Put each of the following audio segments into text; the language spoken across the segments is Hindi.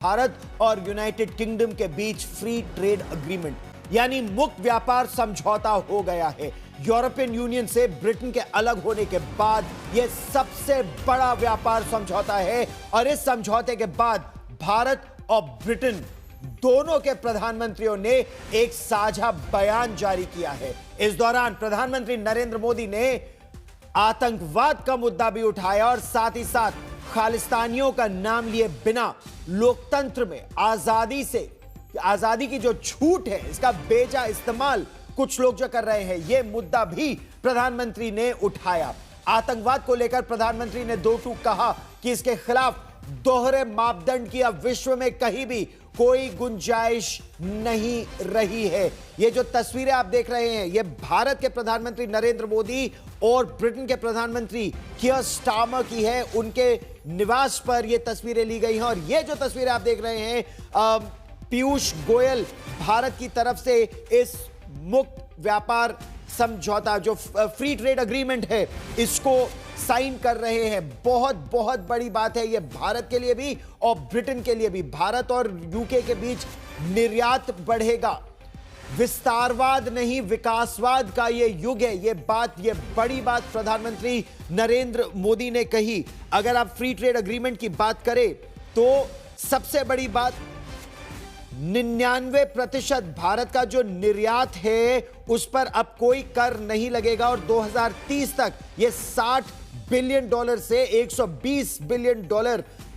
भारत और यूनाइटेड किंगडम के बीच फ्री ट्रेड अग्रीमेंट यानी मुक्त व्यापार समझौता हो गया है। यूरोपियन यूनियन से ब्रिटेन के अलग होने के बाद यह सबसे बड़ा व्यापार समझौता है और इस समझौते के बाद भारत और ब्रिटेन दोनों के प्रधानमंत्रियों ने एक साझा बयान जारी किया है। इस दौरान प्रधानमंत्री नरेंद्र मोदी ने आतंकवाद का मुद्दा भी उठाया और साथ ही साथ खालिस्तानियों का नाम लिए बिना लोकतंत्र में आजादी की जो छूट है इसका बेजा इस्तेमाल कुछ लोग जो कर रहे हैं, यह मुद्दा भी प्रधानमंत्री ने उठाया। आतंकवाद को लेकर प्रधानमंत्री ने दो टूक कहा कि इसके खिलाफ दोहरे मापदंड की अब विश्व में कहीं भी कोई गुंजाइश नहीं रही है। ये जो तस्वीरें आप देख रहे हैं, ये भारत के प्रधानमंत्री नरेंद्र मोदी और ब्रिटेन के प्रधानमंत्री कियर स्टारमर की है। उनके निवास पर ये तस्वीरें ली गई हैं और ये जो तस्वीरें आप देख रहे हैं, पीयूष गोयल भारत की तरफ से इस मुक्त व्यापार समझौता जो फ्री ट्रेड अग्रीमेंट है इसको साइन कर रहे हैं। बहुत बहुत बड़ी बात है यह भारत के लिए भी और ब्रिटेन के लिए भी। भारत और यूके के बीच निर्यात बढ़ेगा। विस्तारवाद नहीं विकासवाद का यह युग है। यह बड़ी बात प्रधानमंत्री नरेंद्र मोदी ने कही। अगर आप फ्री ट्रेड अग्रीमेंट की बात करें तो सबसे बड़ी बात 99% भारत का जो निर्यात है उस पर अब कोई कर नहीं लगेगा और 2030 तक यह $60 बिलियन से $120 बिलियन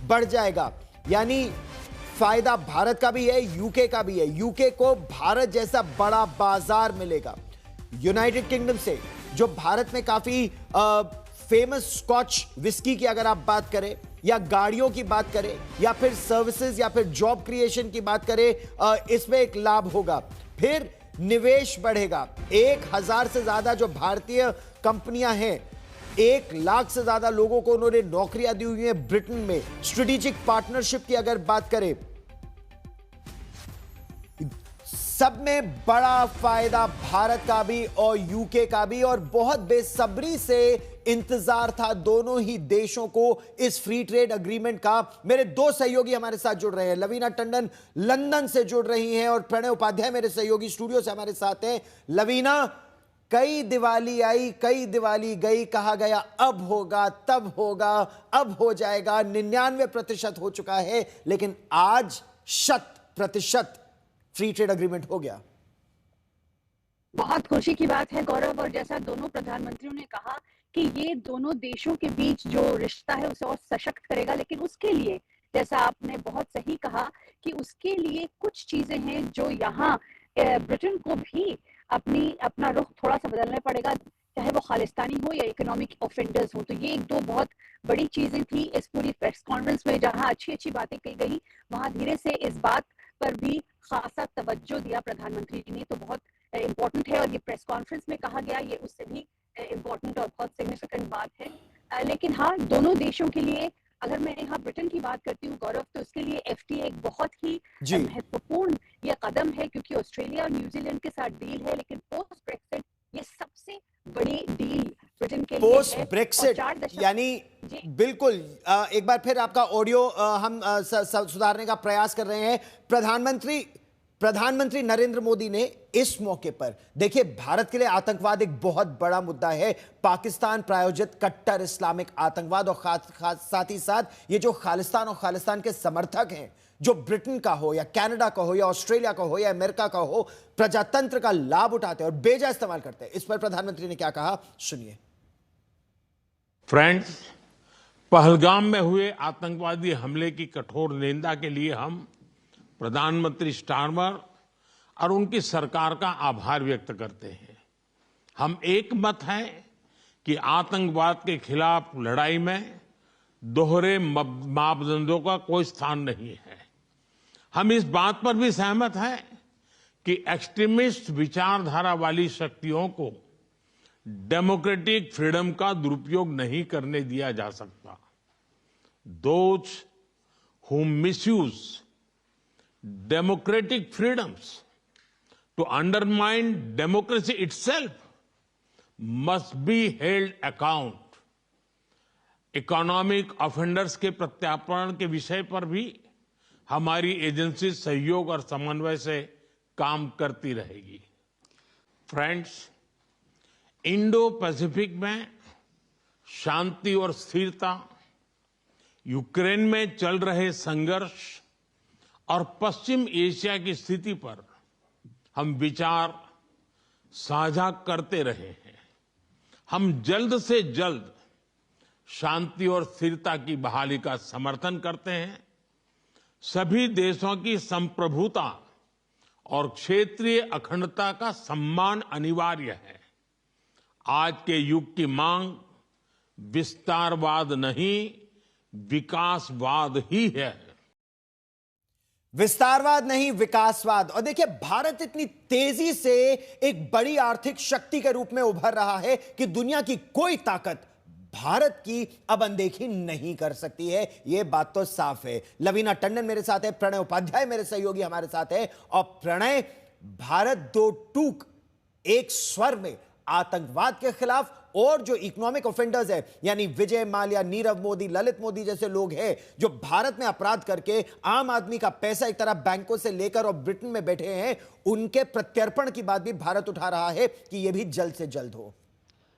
बढ़ जाएगा। यानी फायदा भारत का भी है, यूके का भी है। यूके को भारत जैसा बड़ा बाजार मिलेगा। यूनाइटेड किंगडम से जो भारत में काफी फेमस स्कॉच विस्की की अगर आप बात करें या गाड़ियों की बात करें या फिर सर्विसेज या फिर जॉब क्रिएशन की बात करें, इसमें एक लाभ होगा। फिर निवेश बढ़ेगा। 1000 से ज्यादा जो भारतीय कंपनियां हैं, 1 लाख से ज्यादा लोगों को उन्होंने नौकरियां दी हुई हैं ब्रिटेन में। स्ट्रेटेजिक पार्टनरशिप की अगर बात करें, सब में बड़ा फायदा भारत का भी और यूके का भी और बहुत बेसब्री से इंतजार था दोनों ही देशों को इस फ्री ट्रेड अग्रीमेंट का। मेरे दो सहयोगी हमारे साथ जुड़ रहे हैं। लवीना टंडन लंदन से जुड़ रही हैं और प्रणय उपाध्याय मेरे सहयोगी स्टूडियो से हमारे साथ हैं। लवीना, कई दिवाली आई कई दिवाली गई, कहा गया अब होगा तब होगा अब हो जाएगा। 99% हो चुका है, लेकिन आज 100% फ्री ट्रेड अग्रीमेंट हो गया। बहुत खुशी की बात है गौरव, और जैसा दोनों प्रधानमंत्रियों ने कहा कि ये दोनों देशों के बीच जो रिश्ता है उसे और सशक्त करेगा, लेकिन उसके लिए जैसा आपने बहुत सही कहा कि उसके लिए कुछ चीजें हैं जो यहाँ ब्रिटेन को भी अपना रुख थोड़ा सा बदलना पड़ेगा, चाहे वो खालिस्तानी हो या इकोनॉमिक ऑफेंडर्स हो। तो ये एक दो बहुत बड़ी चीजें थी इस पूरी प्रेस कॉन्फ्रेंस में, जहां अच्छी बातें कही गई, वहां धीरे से इस बात पर भी खासा तवज्जो दिया प्रधानमंत्री जी ने। तो बहुत इम्पोर्टेंट है और ये प्रेस कॉन्फ्रेंस में कहा गया, ये उससे भी इम्पोर्टेंट और बहुत सिग्निफिकेंट बात है। लेकिन हाँ, दोनों देशों के लिए अगर मैं यहाँ ब्रिटेन की बात करती हूँ गौरव, तो उसके लिए एफटीए एक बहुत ही महत्वपूर्ण ये कदम है, क्योंकि ऑस्ट्रेलिया और न्यूजीलैंड के साथ डील है, लेकिन पोस्ट ब्रेक्सिट ये सबसे बड़ी डील ब्रिटेन के लिए है। पोस्ट ब्रेक्सिट यानी बिल्कुल। एक बार फिर आपका ऑडियो हम सुधारने का प्रयास कर रहे हैं। प्रधानमंत्री नरेंद्र मोदी ने इस मौके पर, देखिए, भारत के लिए आतंकवाद एक बहुत बड़ा मुद्दा है। पाकिस्तान प्रायोजित कट्टर इस्लामिक आतंकवाद और साथ ही साथ ये जो खालिस्तान और खालिस्तान के समर्थक हैं, जो ब्रिटेन का हो या कनाडा का हो या ऑस्ट्रेलिया का हो या अमेरिका का हो, प्रजातंत्र का लाभ उठाते हैं और बेजा इस्तेमाल करते हैं। इस पर प्रधानमंत्री ने क्या कहा, सुनिए। फ्रेंड्स, पहलगाम में हुए आतंकवादी हमले की कठोर निंदा के लिए हम प्रधानमंत्री स्टारमर और उनकी सरकार का आभार व्यक्त करते हैं। हम एक मत हैं कि आतंकवाद के खिलाफ लड़ाई में दोहरे मापदंडों का कोई स्थान नहीं है। हम इस बात पर भी सहमत हैं कि एक्सट्रीमिस्ट विचारधारा वाली शक्तियों को डेमोक्रेटिक फ्रीडम का दुरुपयोग नहीं करने दिया जा सकता। Those who misuse democratic freedoms to undermine democracy itself must be held account. Economic offenders के प्रत्यार्पण के विषय पर भी हमारी एजेंसी सहयोग और समन्वय से काम करती रहेगी। फ्रेंड्स, इंडो पैसिफिक में शांति और स्थिरता, यूक्रेन में चल रहे संघर्ष और पश्चिम एशिया की स्थिति पर हम विचार साझा करते रहे हैं। हम जल्द से जल्द शांति और स्थिरता की बहाली का समर्थन करते हैं। सभी देशों की संप्रभुता और क्षेत्रीय अखंडता का सम्मान अनिवार्य है। आज के युग की मांग विस्तारवाद नहीं, विकासवाद ही है। विस्तारवाद नहीं, विकासवाद। और देखिए, भारत इतनी तेजी से एक बड़ी आर्थिक शक्ति के रूप में उभर रहा है कि दुनिया की कोई ताकत भारत की अब अनदेखी नहीं कर सकती है। यह बात तो साफ है। लवीना टंडन मेरे साथ है, प्रणय उपाध्याय मेरे सहयोगी हमारे साथ है। और प्रणय, भारत दो टूक एक स्वर में आतंकवाद के खिलाफ और जो इकोनॉमिक ऑफेंडर्स है, यानी विजय माल्या, नीरव मोदी, ललित मोदी जैसे लोग हैं जो भारत में अपराध करके आम आदमी का पैसा एक तरह बैंकों से लेकर और ब्रिटेन में बैठे हैं, उनके प्रत्यर्पण की बात भी भारत उठा रहा है कि यह भी जल्द से जल्द हो।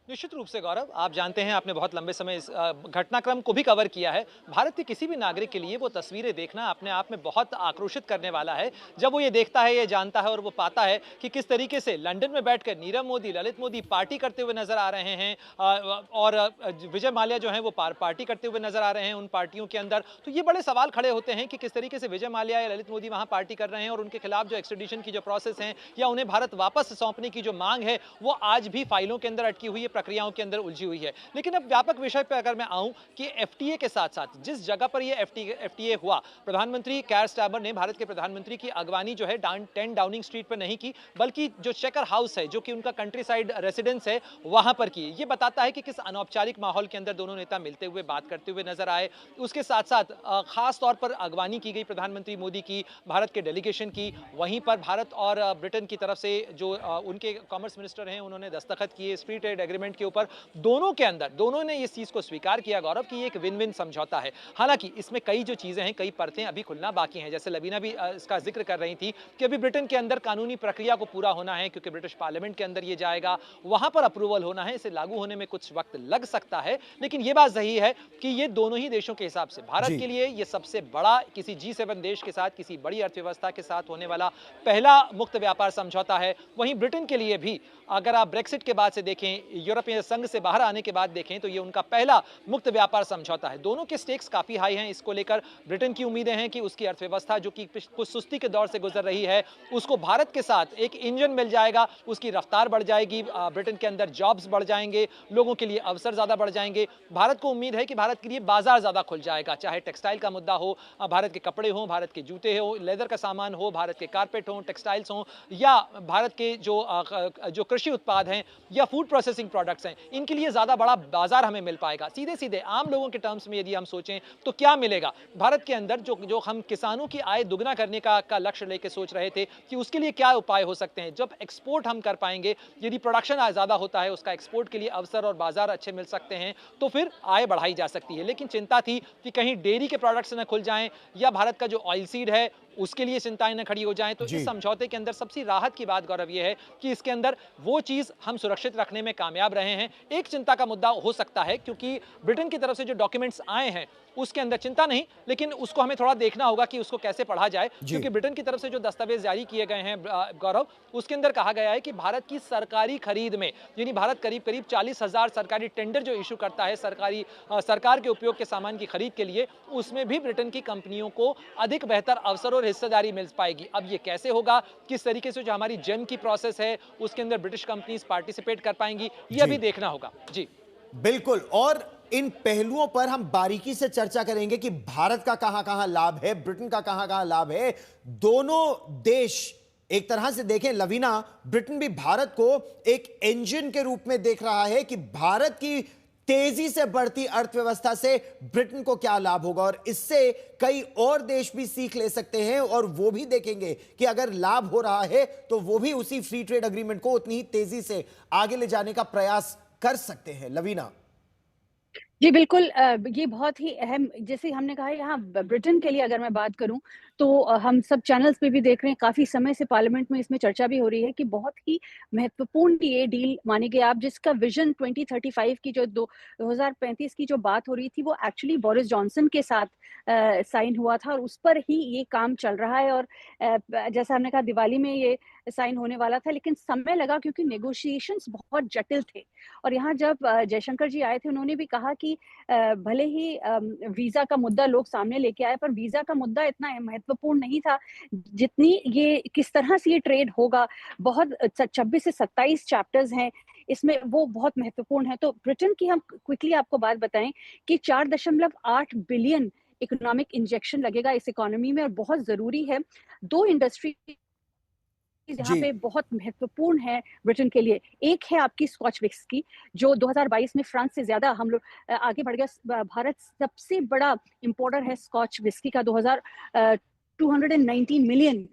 निश्चित रूप से गौरव, आप जानते हैं, आपने बहुत लंबे समय इस घटनाक्रम को भी कवर किया है। भारत के किसी भी नागरिक के लिए वो तस्वीरें देखना अपने आप में बहुत आक्रोशित करने वाला है, जब वो ये देखता है, ये जानता है और वो पाता है कि किस तरीके से लंदन में बैठकर नीरव मोदी, ललित मोदी पार्टी करते हुए नजर आ रहे हैं और विजय माल्या जो है वो पार्टी करते हुए नजर आ रहे हैं उन पार्टियों के अंदर। तो ये बड़े सवाल खड़े होते हैं कि किस तरीके से विजय माल्या या ललित मोदी वहां पार्टी कर रहे हैं और उनके खिलाफ जो एक्सट्रेडिशन की जो प्रोसेस है या उन्हें भारत वापस सौंपने की जो मांग है वो आज भी फाइलों के अंदर अटकी हुई है, प्रक्रियाओं के अंदर उलझी हुई है। लेकिन अब व्यापक विषय पर अगर मैं आऊं कि एफटीए के साथ साथ जिस जगह पर यह एफटीए हुआ, प्रधानमंत्री केयर स्टारमर ने भारत के प्रधानमंत्री की अगवानी जो है 10 डाउनिंग स्ट्रीट पर नहीं की, बल्कि जो चेकर हाउस है, जो कि उनका कंट्री साइड रेसिडेंस है, वहां पर की। ये बताता है कि किस अनौपचारिक माहौल के अंदर दोनों नेता मिलते हुए बात करते हुए नजर आए। उसके साथ साथ खास तौर पर अगवानी की गई प्रधानमंत्री मोदी की, भारत के डेलीगेशन की। वहीं पर भारत और ब्रिटेन की तरफ से जो उनके कॉमर्स मिनिस्टर हैं, उन्होंने दस्तखत किए फ्री ट्रेड एग्रीमेंट के ऊपर। दोनों के अंदर दोनों ने इस चीज को स्वीकार किया गौरव कि ये एक विन विन समझौता है। हालांकि इसमें कई जो चीजें हैं, कई परतें अभी खुलना बाकी हैं। जैसे लवीना भी इसका जिक्र कर रही थी कि अभी ब्रिटेन के अंदर कानूनी प्रक्रिया को पूरा होना है, क्योंकि ब्रिटिश पार्लियामेंट के अंदर ये जाएगा, वहां पर अप्रूवल होना है। इसे लागू होने में कुछ वक्त लग सकता है, लेकिन ये बात सही है कि ये दोनों ही देशों के हिसाब से भारत के लिए ये सबसे बड़ा किसी G7 देश के साथ, किसी बड़ी अर्थव्यवस्था के साथ होने वाला पहला मुक्त व्यापार समझौता है। वहीं ब्रिटेन के लिए भी अगर आप ब्रेक्सिट के बाद से देखें, यूरोपीय संघ से बाहर आने के बाद देखें, तो ये उनका पहला मुक्त व्यापार समझौता है। दोनों के स्टेक्स काफी हाई हैं। इसको लेकर ब्रिटेन की उम्मीदें हैं कि उसकी अर्थव्यवस्था जो कि कुछ सुस्ती के दौर से गुजर रही है, उसको भारत के साथ एक इंजन मिल जाएगा, उसकी रफ्तार बढ़ जाएगी, ब्रिटेन के अंदर जॉब्स बढ़ जाएंगे, लोगों के लिए अवसर ज्यादा बढ़ जाएंगे। भारत को उम्मीद है कि भारत के लिए बाजार ज्यादा खुल जाएगा, चाहे टेक्सटाइल का मुद्दा हो, भारत के कपड़े हो, भारत के जूते हो, लेदर का सामान हो, भारत के कारपेट हो, टेक्सटाइल्स हो, या भारत के जो कृषि उत्पाद हैं या फूड प्रोसेसिंग प्रोडक्ट्स हैं, इनके लिए ज्यादा बड़ा बाजार हमें मिल पाएगा। सीधे सीधे आम लोगों के टर्म्स में यदि हम सोचें तो क्या मिलेगा भारत के अंदर, जो हम किसानों की आय दुगना करने का लक्ष्य लेके सोच रहे थे कि उसके लिए क्या उपाय हो सकते हैं। जब एक्सपोर्ट हम कर पाएंगे, यदि प्रोडक्शन ज्यादा होता है, उसका एक्सपोर्ट के लिए अवसर और बाजार अच्छे मिल सकते हैं, तो फिर आय बढ़ाई जा सकती है। लेकिन चिंता थी कि कहीं डेयरी के प्रोडक्ट्स न खुल जाएं या भारत का जो ऑयल सीड है उसके लिए चिंताएं न खड़ी हो जाएं। तो इस समझौते के अंदर सबसे राहत की बात गौरव ये है कि इसके अंदर वो चीज हम सुरक्षित रखने में कामयाब रहे हैं। एक चिंता का मुद्दा हो सकता है, क्योंकि ब्रिटेन की तरफ से जो डॉक्यूमेंट्स आए हैं उसके अंदर चिंता नहीं, लेकिन उसको हमें थोड़ा देखना होगा कि उसको कैसे पढ़ा जाए, क्योंकि ब्रिटेन की तरफ से जो दस्तावेज जारी किए गए हैं गौरव, उसके अंदर कहा गया है कि भारत की सरकारी खरीद में, यानी भारत करीब करीब 40,000 सरकारी टेंडर जो इशू करता है सरकार के उपयोग के सामान की खरीद के लिए, उसमें भी ब्रिटेन की कंपनियों को अधिक बेहतर अवसर और हिस्सेदारी मिल पाएगी। अब ये कैसे होगा, किस तरीके से जो हमारी जेम की प्रोसेस है उसके अंदर ब्रिटिश कंपनीज पार्टिसिपेट कर पाएंगी, ये अभी देखना होगा। जी बिल्कुल, और इन पहलुओं पर हम बारीकी से चर्चा करेंगे कि भारत का कहां-कहां लाभ है, ब्रिटेन का कहां-कहां लाभ है। दोनों देश एक तरह से देखें लवीना, ब्रिटेन भी भारत को एक इंजन के रूप में देख रहा है कि भारत की तेजी से बढ़ती अर्थव्यवस्था से ब्रिटेन को क्या लाभ होगा, और इससे कई और देश भी सीख ले सकते हैं और वो भी देखेंगे कि अगर लाभ हो रहा है तो वो भी उसी फ्री ट्रेड एग्रीमेंट को उतनी ही तेजी से आगे ले जाने का प्रयास कर सकते हैं। लवीना जी बिल्कुल, ये बहुत ही अहम, जैसे हमने कहा यहाँ ब्रिटेन के लिए अगर मैं बात करूं तो हम सब चैनल्स पे भी देख रहे हैं, काफ़ी समय से पार्लियामेंट में इसमें चर्चा भी हो रही है कि बहुत ही महत्वपूर्ण ये डील मानी गई। आप जिसका विज़न 2035 की जो 2035 की जो बात हो रही थी, वो एक्चुअली बोरिस जॉनसन के साथ साइन हुआ था और उस पर ही ये काम चल रहा है। और जैसा हमने कहा दिवाली में ये साइन होने वाला था, लेकिन समय लगा क्योंकि नेगोशिएशंस बहुत जटिल थे। और यहाँ जब जयशंकर जी आए थे, उन्होंने भी कहा कि भले ही वीज़ा का मुद्दा लोग सामने लेके आए, पर वीज़ा का मुद्दा इतना महत्वपूर्ण नहीं था जितनी ये किस तरह से ये ट्रेड होगा। बहुत 26 से 27 चैप्टर्स हैं इसमें, वो बहुत महत्वपूर्ण है। तो ब्रिटेन की हम क्विकली आपको बात बताएं कि 4.8 बिलियन इकोनॉमिक इंजेक्शन लगेगा इस इकोनॉमी में, और बहुत जरूरी है। 2 इंडस्ट्री यहाँ जी। पे बहुत महत्वपूर्ण है ब्रिटेन के लिए। एक है आपकी स्कॉच विस्की, जो 2022 में फ्रांस से ज्यादा हम लोग आगे बढ़ गया। भारत सबसे बड़ा इंपोर्टर है स्कॉच विस्की का। 219 मिलियन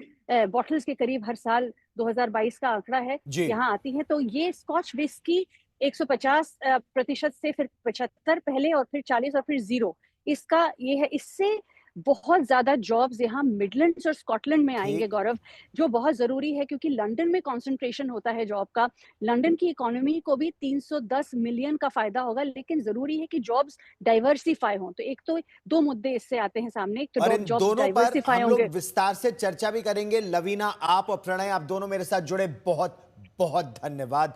बॉटल्स के करीब हर साल 2022 का आंकड़ा है, जी। यहाँ आती है। तो ये स्कॉच विस्की 150% से फिर 75 पहले, और फिर 40 और फिर 0 इसका ये है। इससे बहुत ज्यादा जॉब्स यहाँ मिडलैंड्स और स्कॉटलैंड में आएंगे ठीक। गौरव, जो बहुत जरूरी है क्योंकि लंदन में कंसंट्रेशन होता है जॉब का। लंदन की इकोनॉमी को भी 310 मिलियन का फायदा होगा, लेकिन जरूरी है कि जॉब्स डाइवर्सिफाई हों। तो एक तो 2 मुद्दे इससे आते हैं सामने, एक और तो इन जॉब्स दोनों पर डाइवर्सिफाई हम लोग होंगे। विस्तार से चर्चा भी करेंगे। लवीना, आप और प्रणय, आप दोनों मेरे साथ जुड़े, बहुत बहुत धन्यवाद।